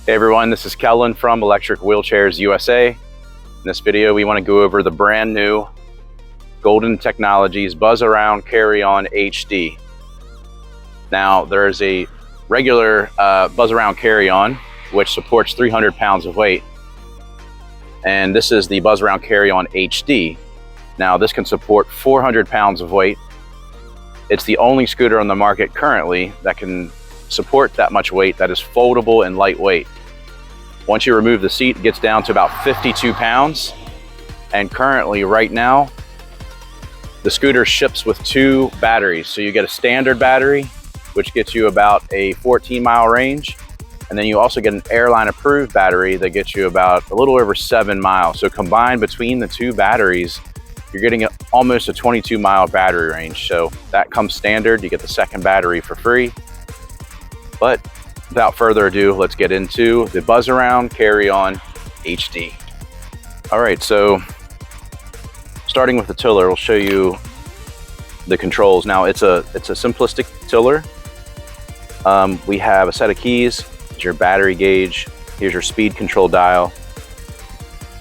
Hey everyone, this is Kellen from Electric Wheelchairs USA. In this video, we want to go over the brand new Golden Technologies Buzzaround CarryOn HD. Now, there's a regular Buzzaround CarryOn, which supports 300 pounds of weight. And this is the Buzzaround CarryOn HD. Now, this can support 400 pounds of weight. It's the only scooter on the market currently that can support that much weight that is foldable and lightweight. Once you remove the seat, it gets down to about 52 pounds. And currently, right now, the scooter ships with 2 batteries. So you get a standard battery, which gets you about a 14-mile range. And then you also get an airline approved battery that gets you about a little over 7 miles. So combined between the 2 batteries, you're getting almost a 22-mile battery range. So that comes standard. You get the second battery for free. But without further ado, let's get into the Buzzaround CarryOn HD. All right, so starting with the tiller, we'll show you the controls. Now, it's a simplistic tiller. We have a set of keys. Here's your battery gauge. Here's your speed control dial.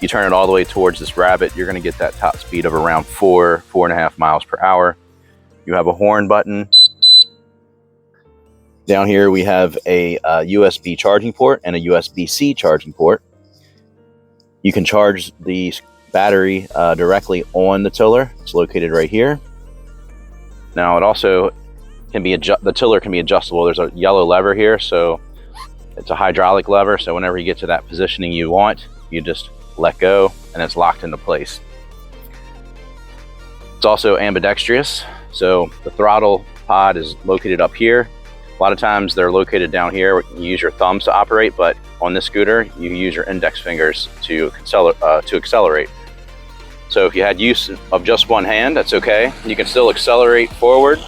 You turn it all the way towards this rabbit, you're gonna get that top speed of around 4.5 miles per hour. You have a horn button. Down here, we have a USB charging port and a USB-C charging port. You can charge the battery directly on the tiller. It's located right here. Now, it also can be the tiller can be adjustable. There's a yellow lever here, so it's a hydraulic lever. So whenever you get to that positioning you want, you just let go and it's locked into place. It's also ambidextrous. So the throttle pod is located up here. A lot of times they're located down here. You use your thumbs to operate, but on this scooter, you use your index fingers to accelerate. So if you had use of just one hand, that's okay. You can still accelerate forward,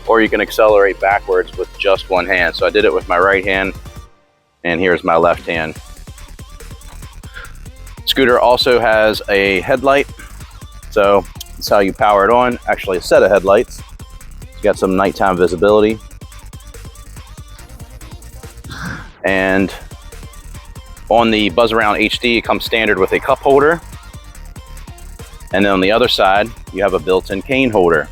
or you can accelerate backwards with just one hand. So I did it with my right hand, and here's my left hand. Scooter also has a headlight. So that's how you power it on. Actually, a set of headlights. You got some nighttime visibility. And on the Buzzaround HD, it comes standard with a cup holder. And then on the other side, you have a built-in cane holder.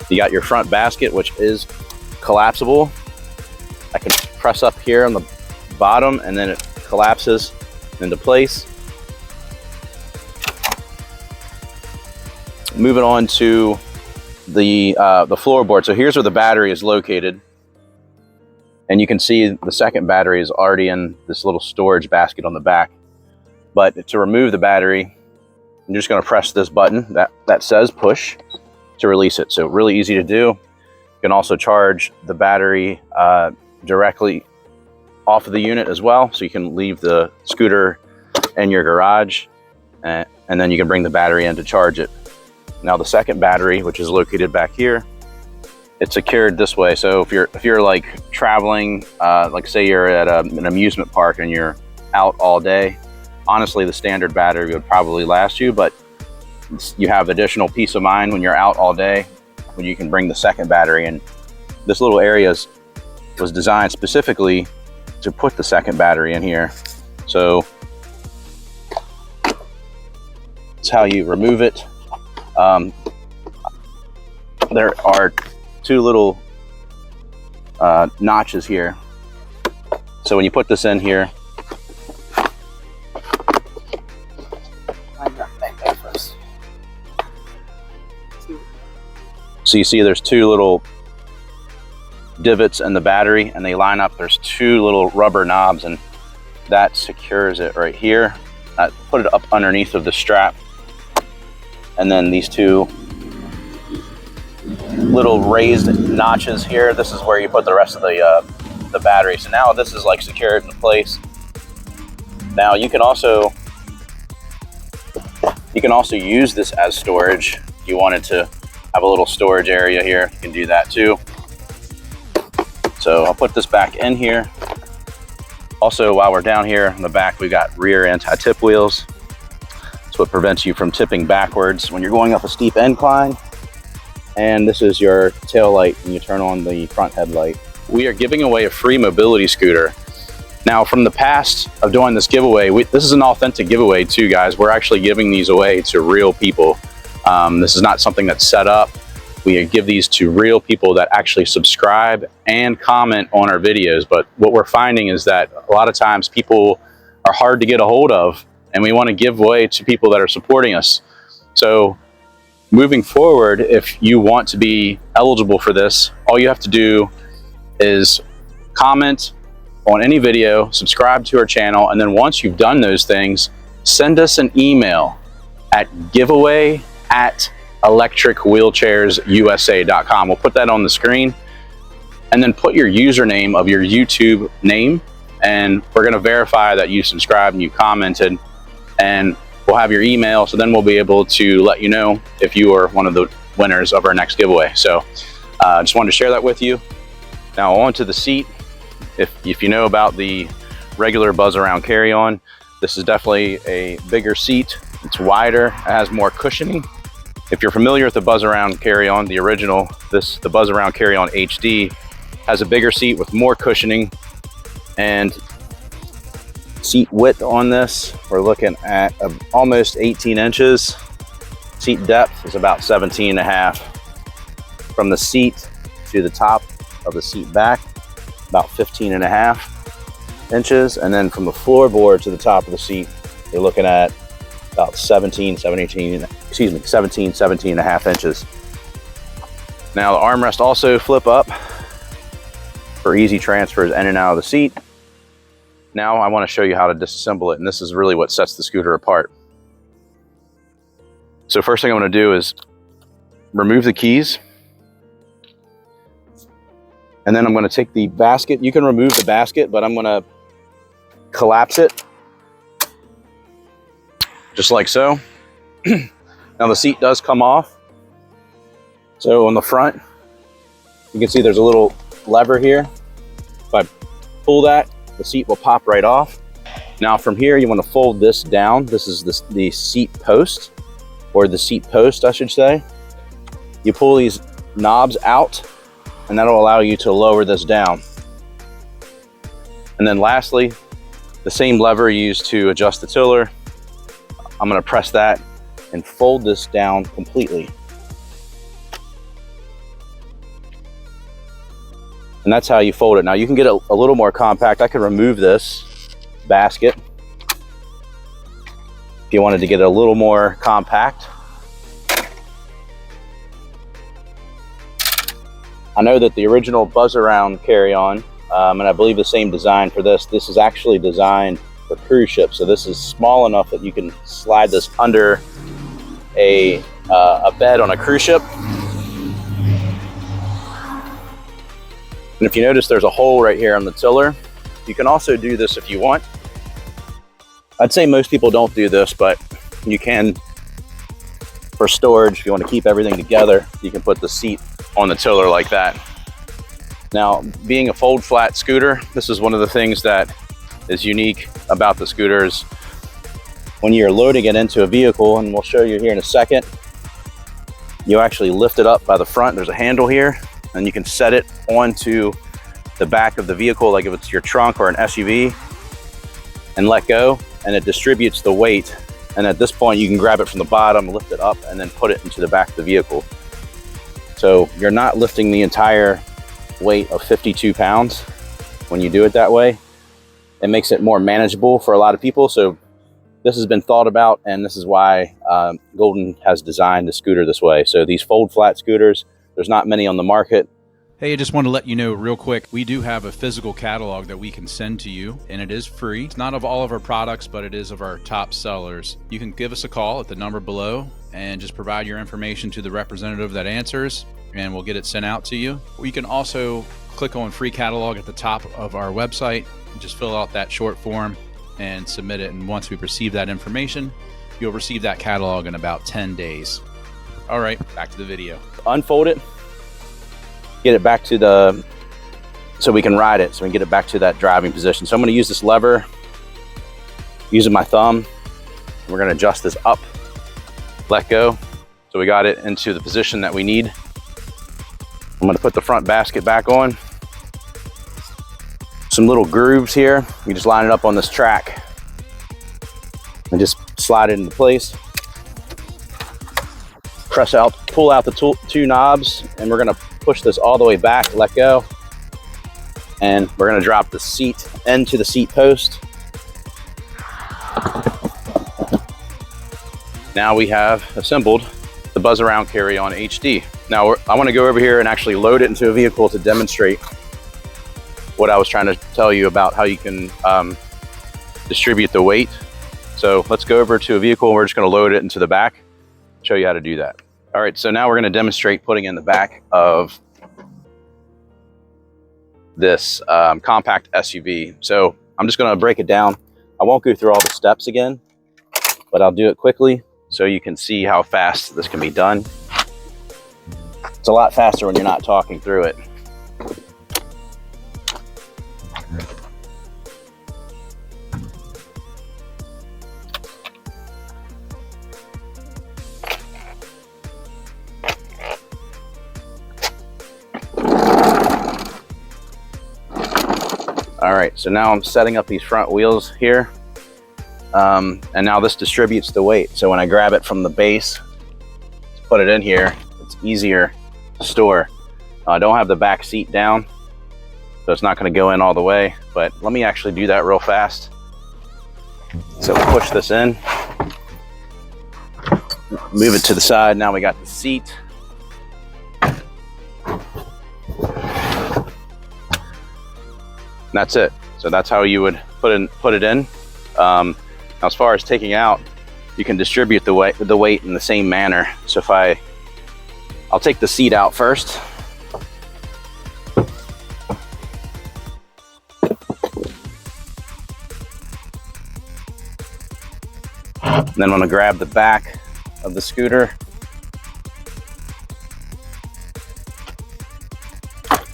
You got your front basket, which is collapsible. I can press up here on the bottom and then it collapses into place. Moving on to the floorboard. So here's where the battery is located. And you can see the second battery is already in this little storage basket on the back. But to remove the battery, I'm just going to press this button that says push to release it. So really easy to do. You can also charge the battery directly off of the unit as well. So you can leave the scooter in your garage and then you can bring the battery in to charge it. Now the second battery, which is located back here, it's secured this way. So if you're like traveling, like say you're at an amusement park and you're out all day, honestly, the standard battery would probably last you, but you have additional peace of mind when you're out all day when you can bring the second battery in. This little area was designed specifically to put the second battery in here. So that's how you remove it. There are 2 little notches here. So when you put this in here, so you see there's 2 little divots in the battery and they line up. There's 2 little rubber knobs and that secures it right here. I put it up underneath of the strap. And then these 2 little raised notches here, this is where you put the rest of the battery. So now this is like secured in place. Now you can also use this as storage. If you wanted to have a little storage area here, you can do that too. So I'll put this back in here. Also, while we're down here in the back, we've got rear anti-tip wheels. It's what prevents you from tipping backwards when you're going up a steep incline. And this is your tail light when you turn on the front headlight. we are giving away a free mobility scooter. Now, from the past of doing this giveaway, this is an authentic giveaway too, guys. We're actually giving these away to real people. This is not something that's set up. We give these to real people that actually subscribe and comment on our videos. But what we're finding is that a lot of times people are hard to get a hold of, and we want to give away to people that are supporting us. So moving forward, if you want to be eligible for this, all you have to do is comment on any video, subscribe to our channel, and then once you've done those things, send us an email at giveaway@electricwheelchairsusa.com. We'll put that on the screen, and then put your username of your YouTube name, and we're going to verify that you subscribed and you commented, and we'll have your email, so then we'll be able to let you know if you are one of the winners of our next giveaway. So just wanted to share that with you. Now onto the seat. If you know about the regular Buzzaround CarryOn, this is definitely a bigger seat. It's wider, it has more cushioning. If you're familiar with the Buzzaround CarryOn, the original, the Buzzaround CarryOn HD has a bigger seat with more cushioning. And seat width on this, we're looking at almost 18 inches. Seat depth is about 17.5. From the seat to the top of the seat back, about 15.5 inches. And then from the floorboard to the top of the seat, you're looking at about 17.5 inches. Now the armrest also flip up for easy transfers in and out of the seat. Now I want to show you how to disassemble it, and this is really what sets the scooter apart. So first thing I'm going to do is remove the keys. And then I'm going to take the basket. You can remove the basket, but I'm going to collapse it just like so. Now the seat does come off. So on the front, you can see there's a little lever here. If I pull that, the seat will pop right off. Now from here, you want to fold this down. This is the seat post, or the seat post, I should say. You pull these knobs out, and that'll allow you to lower this down. And then lastly, the same lever used to adjust the tiller, I'm going to press that and fold this down completely. And that's how you fold it. Now you can get a little more compact. I could remove this basket if you wanted to get it a little more compact. I know that the original Buzzaround CarryOn, and I believe the same design for this is actually designed for cruise ships. So this is small enough that you can slide this under a bed on a cruise ship. And if you notice, there's a hole right here on the tiller. You can also do this if you want. I'd say most people don't do this, but you can for storage. If you want to keep everything together, you can put the seat on the tiller like that. Now, being a fold flat scooter, this is one of the things that is unique about the scooters. When you're loading it into a vehicle, and we'll show you here in a second, you actually lift it up by the front. There's a handle here, and you can set it onto the back of the vehicle, like if it's your trunk or an SUV, and let go, and it distributes the weight. And at this point, you can grab it from the bottom, lift it up, and then put it into the back of the vehicle. So you're not lifting the entire weight of 52 pounds when you do it that way. It makes it more manageable for a lot of people. So this has been thought about, and this is why Golden has designed the scooter this way. So these fold flat scooters, there's not many on the market. Hey, I just want to let you know real quick, we do have a physical catalog that we can send to you, and it is free. It's not of all of our products, but it is of our top sellers. You can give us a call at the number below and just provide your information to the representative that answers, and we'll get it sent out to you. You can also click on free catalog at the top of our website, just fill out that short form and submit it. And once we receive that information, you'll receive that catalog in about 10 days. All right, back to the video. Unfold it, get it back to so we can ride it, so we can get it back to that driving position. So I'm gonna use this lever, using my thumb, and we're gonna adjust this up, let go. So we got it into the position that we need. I'm gonna put the front basket back on. some little grooves here. You just line it up on this track and just slide it into place. Press out, pull out the two knobs, and we're gonna push this all the way back, let go. And we're gonna drop the seat into the seat post. Now we have assembled the Buzzaround CarryOn HD. Now I wanna go over here and actually load it into a vehicle to demonstrate what I was trying to tell you about how you can distribute the weight. So let's go over to a vehicle and we're just gonna load it into the back, show you how to do that. All right, so now we're gonna demonstrate putting in the back of this compact SUV. So I'm just gonna break it down. I won't go through all the steps again, but I'll do it quickly so you can see how fast this can be done. It's a lot faster when you're not talking through it. All right, so now I'm setting up these front wheels here. And now this distributes the weight. So when I grab it from the base, to put it in here, it's easier to store. I don't have the back seat down, so it's not gonna go in all the way, but let me actually do that real fast. So push this in, move it to the side. Now we got the seat. And that's it. So that's how you would put it in. Now as far as taking out, you can distribute the weight in the same manner. So if I'll take the seat out first. And then I'm gonna grab the back of the scooter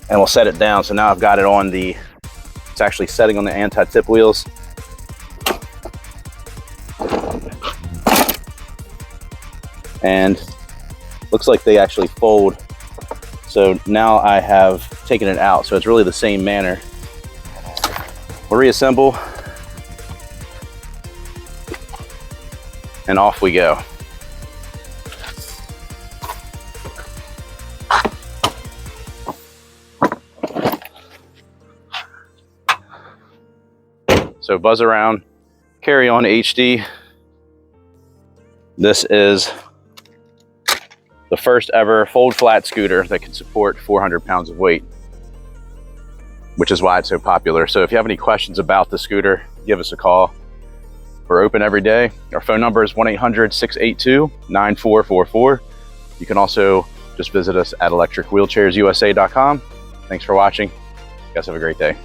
and we'll set it down. So now I've got it on it's actually setting on the anti-tip wheels. And looks like they actually fold. So now I have taken it out. So it's really the same manner. We'll reassemble. And off we go. So Buzzaround CarryOn HD. This is the first ever fold flat scooter that can support 400 pounds of weight, which is why it's so popular. So if you have any questions about the scooter, give us a call. We're open every day. Our phone number is 1-800-682-9444. You can also just visit us at electricwheelchairsusa.com. Thanks for watching. You guys have a great day.